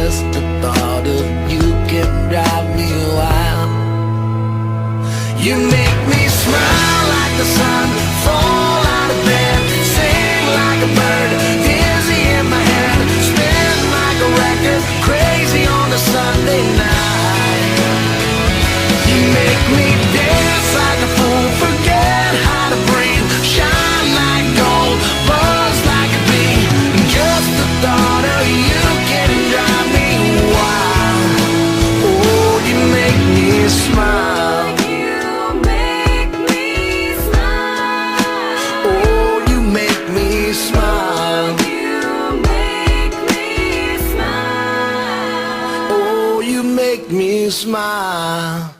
just the thought of you can drive me wild. You make me smile like the sun, fall out of bed, sing like a bird, dizzy in my head, spin like a record, crazy on a Sunday night. You make me dance like a fool, forget how to breathe, shine like gold, buzz like a bee. Just the thought of you can drive me wild. Oh, you make me smile. Oh, you make me smile. Oh, you make me smile.